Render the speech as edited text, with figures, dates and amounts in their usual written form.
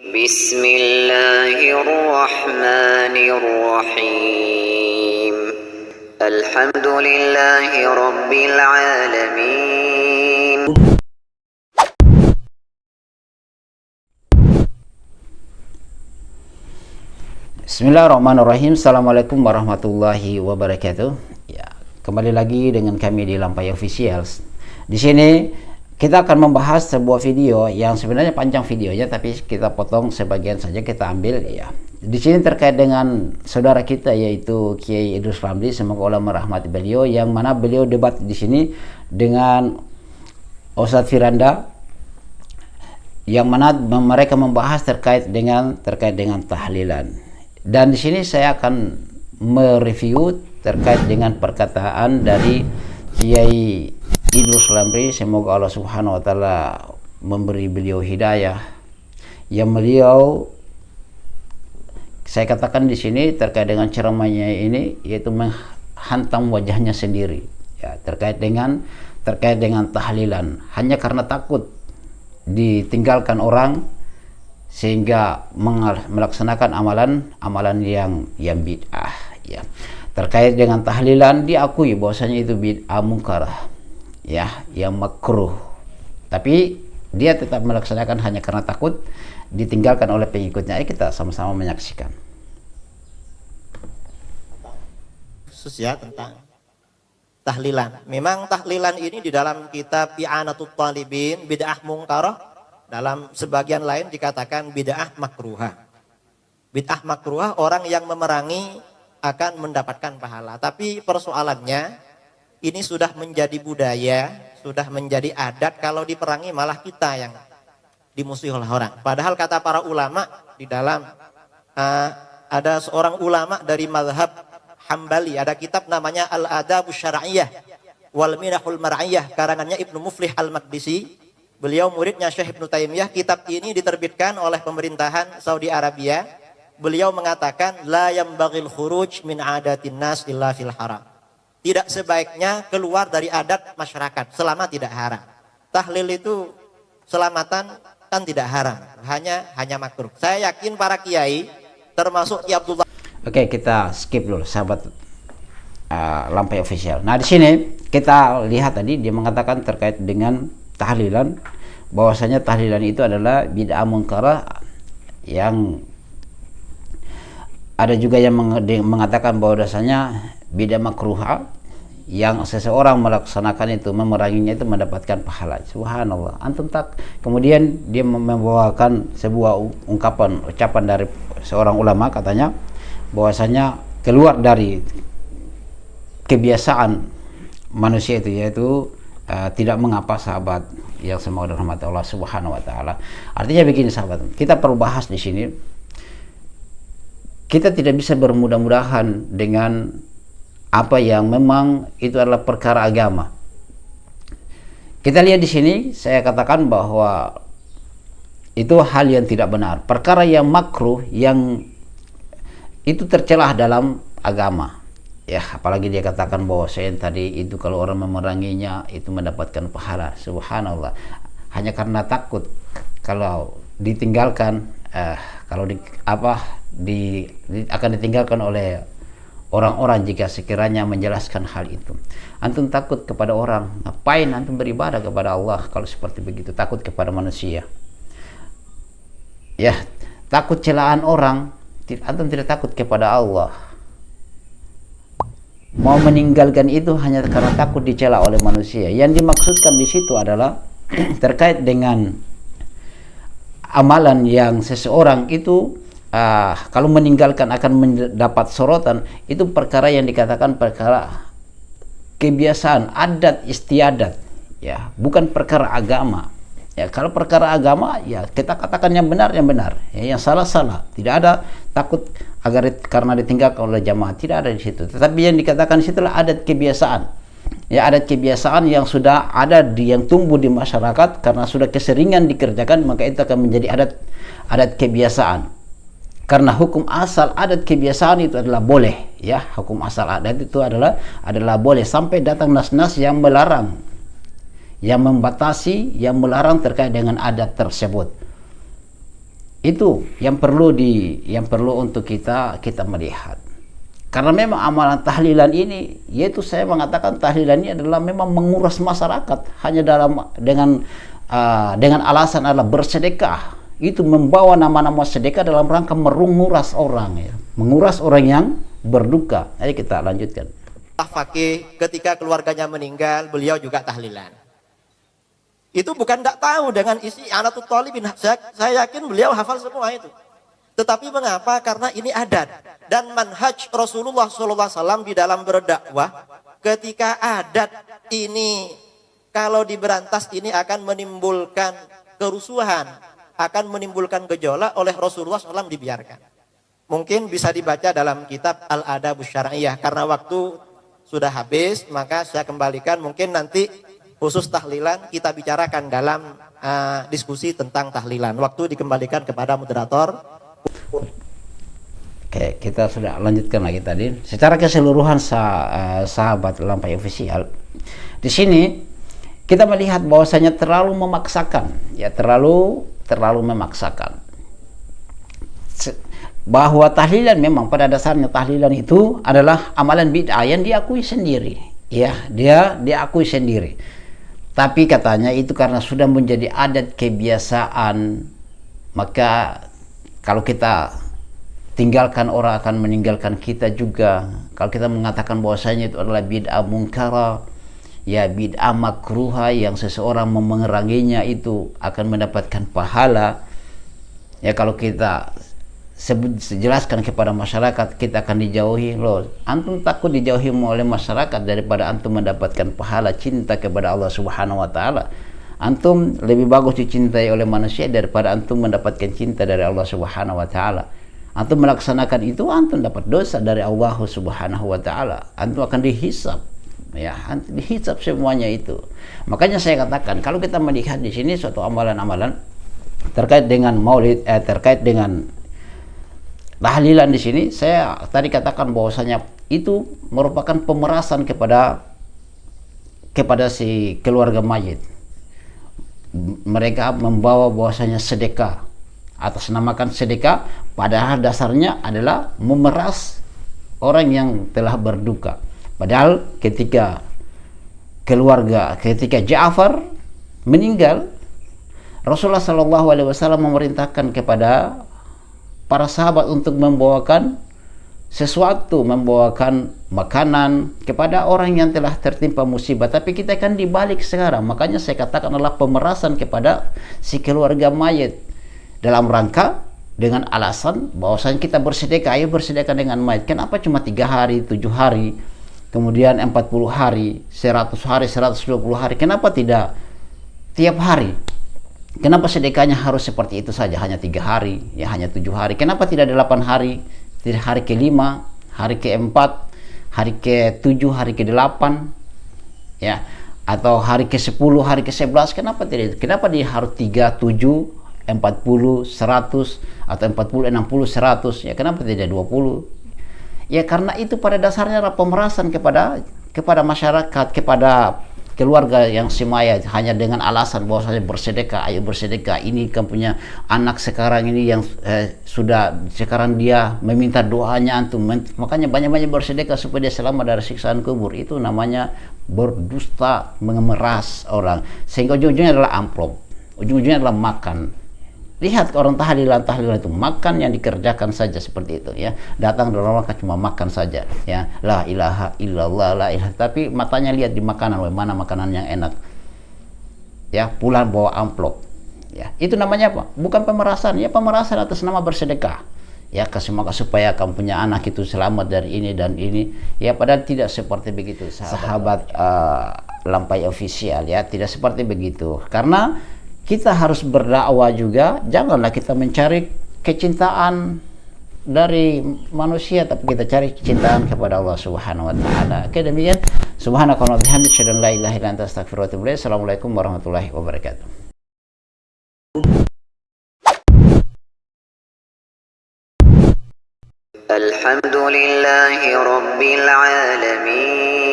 Bismillahirrahmanirrahim. Alhamdulillahi Rabbil Alamin. Bismillahirrahmanirrahim. Assalamualaikum warahmatullahi wabarakatuh. Ya, kembali lagi dengan kami di Lampai Officials. Di sini kita akan membahas sebuah video yang sebenarnya panjang videonya, tapi kita potong sebagian saja, kita ambil ya. Di sini terkait dengan saudara kita yaitu Kiai Idrus Ramli, semoga Allah merahmati beliau, yang mana beliau debat di sini dengan Ustadz Firanda, yang mana mereka membahas terkait dengan tahlilan. Dan di sini saya akan mereview terkait dengan perkataan dari Kiai Idrus Ramli, semoga Allah Subhanahu wa taala memberi beliau hidayah. Yang beliau, saya katakan di sini terkait dengan ceramahnya ini, yaitu menghantam wajahnya sendiri ya, terkait dengan tahlilan, hanya karena takut ditinggalkan orang sehingga melaksanakan amalan yang bid'ah ya. Terkait dengan tahlilan, diakui bahwasanya itu bid'ah mungkarah ya, yang makruh, tapi dia tetap melaksanakan hanya karena takut ditinggalkan oleh pengikutnya. Ayo kita sama-sama menyaksikan. Khusus ya tentang tahlilan. Memang tahlilan ini di dalam kitab I'anatul Talibin bid'ah mungkarah, dalam sebagian lain dikatakan bid'ah makruhah. Bid'ah makruhah orang yang memerangi akan mendapatkan pahala. Tapi persoalannya ini sudah menjadi budaya, sudah menjadi adat, kalau diperangi malah kita yang dimusuhi oleh orang. Padahal kata para ulama di dalam ada seorang ulama dari mazhab Hambali, ada kitab namanya Al-Adabus Syar'iyyah wal Minahul Mar'iyah, karangannya Ibnu Muflih Al-Maqdisi. Beliau muridnya Syekh Ibnu Taimiyah. Kitab ini diterbitkan oleh pemerintahan Saudi Arabia. Beliau mengatakan la yambaghil khuruj min adatin nas illa fil haram. Tidak sebaiknya keluar dari adat masyarakat selama tidak haram. Tahlil itu selamatan kan tidak haram, hanya makruh. Saya yakin para kiai termasuk Ki Abdullah. Oke, kita skip dulu sahabat Lampai Official. Nah, di sini kita lihat tadi dia mengatakan terkait dengan tahlilan, bahwasanya tahlilan itu adalah bid'ah mungkarah, yang ada juga yang mengatakan bahwasanya bid'ah makruhah, yang seseorang melaksanakan itu, memeranginya itu mendapatkan pahala. Subhanallah. Antum tak, kemudian dia membawakan sebuah ucapan dari seorang ulama, katanya bahwasanya keluar dari kebiasaan manusia itu, yaitu tidak mengapa, sahabat yang semoga dirahmati Allah Subhanahu wa taala. Artinya begini sahabat, kita perlu bahas di sini. Kita tidak bisa bermudah-mudahan dengan apa yang memang itu adalah perkara agama. Kita lihat di sini, saya katakan bahwa itu hal yang tidak benar, perkara yang makruh, yang itu tercelah dalam agama. Ya, apalagi dia katakan bahwa saya tadi itu kalau orang memeranginya itu mendapatkan pahala. Subhanallah. Hanya karena takut kalau ditinggalkan, akan ditinggalkan oleh orang-orang jika sekiranya menjelaskan hal itu. Antum takut kepada orang, ngapain antum beribadah kepada Allah kalau seperti begitu? Takut kepada manusia. Ya, takut celaan orang, antum tidak takut kepada Allah. Mau meninggalkan itu hanya karena takut dicela oleh manusia. Yang dimaksudkan di situ adalah terkait dengan amalan yang seseorang itu kalau meninggalkan akan mendapat sorotan, itu perkara yang dikatakan perkara kebiasaan, adat istiadat ya, bukan perkara agama ya. Kalau perkara agama ya kita katakan yang benar ya, yang salah. Tidak ada takut agar karena ditinggalkan oleh jamaah, tidak ada di situ. Tetapi yang dikatakan di situ adalah adat kebiasaan ya, adat kebiasaan yang sudah ada yang tumbuh di masyarakat karena sudah keseringan dikerjakan, maka itu akan menjadi adat kebiasaan. Karena hukum asal adat kebiasaan itu adalah boleh ya, hukum asal adat itu adalah boleh, sampai datang nas-nas yang melarang, yang membatasi, yang melarang terkait dengan adat tersebut. Itu yang perlu untuk kita melihat. Karena memang amalan tahlilan ini, yaitu saya mengatakan tahlilan ini adalah memang menguras masyarakat hanya dengan alasan adalah bersedekah. Itu membawa nama-nama sedekah dalam rangka menguras orang, ya, menguras orang yang berduka. Jadi kita lanjutkan. Fakih ketika keluarganya meninggal, beliau juga tahlilan. Itu bukan tidak tahu dengan isi I'anatul Talibin. Saya yakin beliau hafal semua itu. Tetapi mengapa? Karena ini adat dan manhaj Rasulullah SAW di dalam berdakwah. Ketika adat ini kalau diberantas ini akan menimbulkan kerusuhan, akan menimbulkan gejolak, oleh Rasulullah SAW dibiarkan. Mungkin bisa dibaca dalam kitab Al-Adabus Syar'iyyah. Karena waktu sudah habis, maka saya kembalikan. Mungkin nanti khusus tahlilan kita bicarakan dalam diskusi tentang tahlilan. Waktu dikembalikan kepada moderator. Oke, kita sudah lanjutkan lagi tadi. Secara keseluruhan sahabat Lampai Official, di sini kita melihat bahwasanya terlalu memaksakan, ya terlalu memaksakan. Bahwa tahlilan memang pada dasarnya tahlilan itu adalah amalan bid'ah yang diakui sendiri, ya dia diakui sendiri. Tapi katanya itu karena sudah menjadi adat kebiasaan, maka kalau kita tinggalkan, orang akan meninggalkan kita juga. Kalau kita mengatakan bahwasanya itu adalah bid'ah mungkara, ya bid'ah makruha yang seseorang memeranginya itu akan mendapatkan pahala. Ya kalau kita jelaskan kepada masyarakat, kita akan dijauhi. Loh, antum takut dijauhi oleh masyarakat daripada antum mendapatkan pahala cinta kepada Allah Subhanahu wa taala. Antum lebih bagus dicintai oleh manusia daripada antum mendapatkan cinta dari Allah Subhanahu wa taala. Antum melaksanakan itu, antum dapat dosa dari Allah Subhanahu wa taala. Antum akan dihisab, ya, dihisab semuanya itu. Makanya saya katakan, kalau kita melihat di sini suatu amalan-amalan terkait dengan maulid, terkait dengan tahlilan di sini, saya tadi katakan bahwasanya itu merupakan pemerasan kepada si keluarga mayit. Mereka membawa bahwasanya sedekah, atas namakan sedekah, padahal dasarnya adalah memeras orang yang telah berduka. Padahal ketika Ja'far meninggal, Rasulullah SAW memerintahkan kepada para sahabat untuk membawakan sesuatu, membawakan makanan kepada orang yang telah tertimpa musibah. Tapi kita kan dibalik sekarang. Makanya saya katakan adalah pemerasan kepada si keluarga mayit dalam rangka dengan alasan bahwasanya kita bersedekah, ayo bersedekah dengan mayit. Kenapa cuma 3 hari, 7 hari, kemudian 40 hari, 100 hari, 120 hari? Kenapa tidak tiap hari? Kenapa sedekahnya harus seperti itu saja, hanya 3 hari, ya hanya 7 hari? Kenapa tidak 8 hari? Tidak hari ke-5, hari ke-4, hari ke-7, hari ke-8, ya, atau hari ke-10, hari ke-11? Kenapa tidak? Kenapa dia harus 3, 7, 40, 100, atau 40, 60, 100? Ya, kenapa tidak 20? Ya, karena itu pada dasarnya adalah pemerasan kepada masyarakat, kepada keluarga yang semaya, hanya dengan alasan bahwa saya bersedekah, ayo bersedekah. Ini kan punya anak sekarang ini yang sekarang dia meminta doanya antum, makanya banyak-banyak bersedekah supaya dia selamat dari siksaan kubur. Itu namanya berdusta, memeras orang, sehingga ujung-ujungnya adalah amplop, ujung-ujungnya adalah makan. Lihat orang tahlilan itu makan yang dikerjakan saja seperti itu, ya. Datang dalam rangka cuma makan saja, ya. La ilaha illallah, la ilaha. Tapi matanya lihat di makanan, mana makanan yang enak. Ya, pulang bawa amplop. Ya, itu namanya apa? Bukan pemerasan, ya pemerasan atas nama bersedekah. Ya, semoga supaya kamu punya anak itu selamat dari ini dan ini. Ya, padahal tidak seperti begitu, sahabat Lampai Official, ya, tidak seperti begitu. Karena kita harus berdakwah juga, janganlah kita mencari kecintaan dari manusia, tapi kita cari kecintaan kepada Allah Subhanahu wa taala. Oke, demikian. Subhanakallahumma wa bihamdika, asyhadu an la ilaha illa anta, astaghfiruka wa atubu ilaik. Assalamualaikum warahmatullahi wabarakatuh. الحمد لله رب العالمين